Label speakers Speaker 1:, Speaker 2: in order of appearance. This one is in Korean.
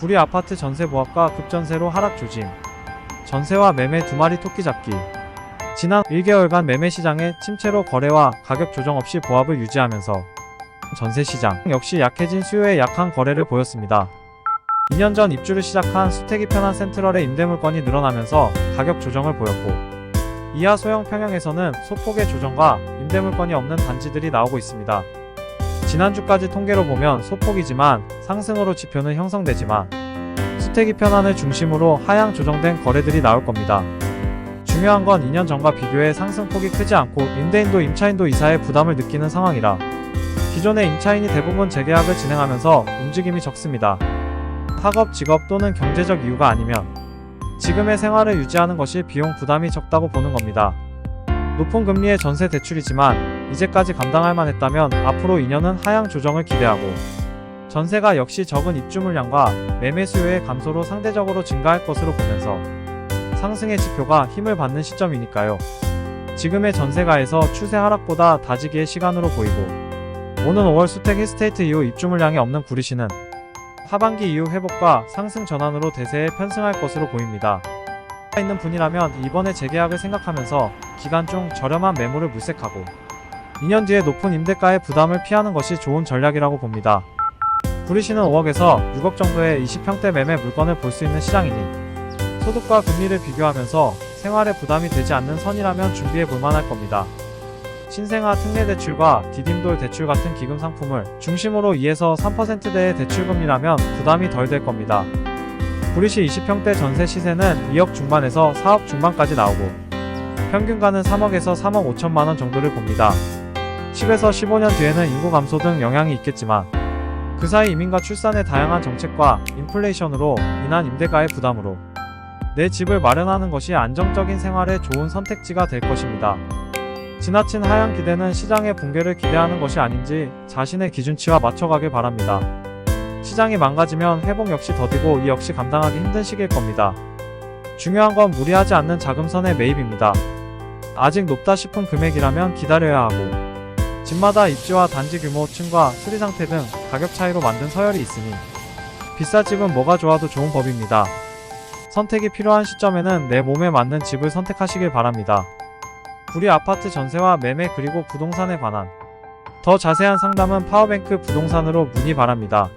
Speaker 1: 구리 아파트 전세 보합과 급전세로 하락 조짐. 전세와 매매 두 마리 토끼 잡기. 지난 1개월간 매매 시장의 침체로 거래와 가격 조정 없이 보합을 유지하면서 전세 시장 역시 약해진 수요에 약한 거래를 보였습니다. 2년 전 입주를 시작한 수택이 편한 센트럴의 임대물건이 늘어나면서 가격 조정을 보였고, 이하 소형 평형에서는 소폭의 조정과 임대물건이 없는 단지들이 나오고 있습니다. 지난주까지 통계로 보면 소폭이지만 상승으로 지표는 형성되지만 수택이 편안을 중심으로 하향 조정된 거래들이 나올 겁니다. 중요한 건 2년 전과 비교해 상승폭이 크지 않고 임대인도 임차인도 이사에 부담을 느끼는 상황이라 기존의 임차인이 대부분 재계약을 진행하면서 움직임이 적습니다. 학업, 직업 또는 경제적 이유가 아니면 지금의 생활을 유지하는 것이 비용 부담이 적다고 보는 겁니다. 높은 금리의 전세 대출이지만 이제까지 감당할 만했다면 앞으로 2년은 하향 조정을 기대하고, 전세가 역시 적은 입주 물량과 매매 수요의 감소로 상대적으로 증가할 것으로 보면서 상승의 지표가 힘을 받는 시점이니까요. 지금의 전세가에서 추세 하락보다 다지기의 시간으로 보이고, 오는 5월 수택 힐스테이트 이후 입주 물량이 없는 구리시는 하반기 이후 회복과 상승 전환으로 대세에 편승할 것으로 보입니다. 있는 분이라면 이번에 재계약을 생각하면서 기간 중 저렴한 매물을 물색하고 2년 뒤에 높은 임대가의 부담을 피하는 것이 좋은 전략이라고 봅니다. 구리시는 5억에서 6억 정도의 20평대 매매 물건을 볼 수 있는 시장이니 소득과 금리를 비교하면서 생활에 부담이 되지 않는 선이라면 준비해 볼 만할 겁니다. 신생아 특례대출과 디딤돌 대출 같은 기금 상품을 중심으로 2에서 3%대의 대출금리라면 부담이 덜 될 겁니다. 구리시 20평대 전세 시세는 2억 중반에서 4억 중반까지 나오고 평균가는 3억에서 3억 5천만원 정도를 봅니다. 10에서 15년 뒤에는 인구 감소 등 영향이 있겠지만 그 사이 이민과 출산의 다양한 정책과 인플레이션으로 인한 임대가의 부담으로 내 집을 마련하는 것이 안정적인 생활에 좋은 선택지가 될 것입니다. 지나친 하향 기대는 시장의 붕괴를 기대하는 것이 아닌지 자신의 기준치와 맞춰가길 바랍니다. 시장이 망가지면 회복 역시 더디고 이 역시 감당하기 힘든 시기일 겁니다. 중요한 건 무리하지 않는 자금선의 매입입니다. 아직 높다 싶은 금액이라면 기다려야 하고, 집마다 입지와 단지 규모, 층과 수리 상태 등 가격 차이로 만든 서열이 있으니 비쌀 집은 뭐가 좋아도 좋은 법입니다. 선택이 필요한 시점에는 내 몸에 맞는 집을 선택하시길 바랍니다. 구리 아파트 전세와 매매 그리고 부동산에 관한 더 자세한 상담은 파워뱅크 부동산으로 문의 바랍니다.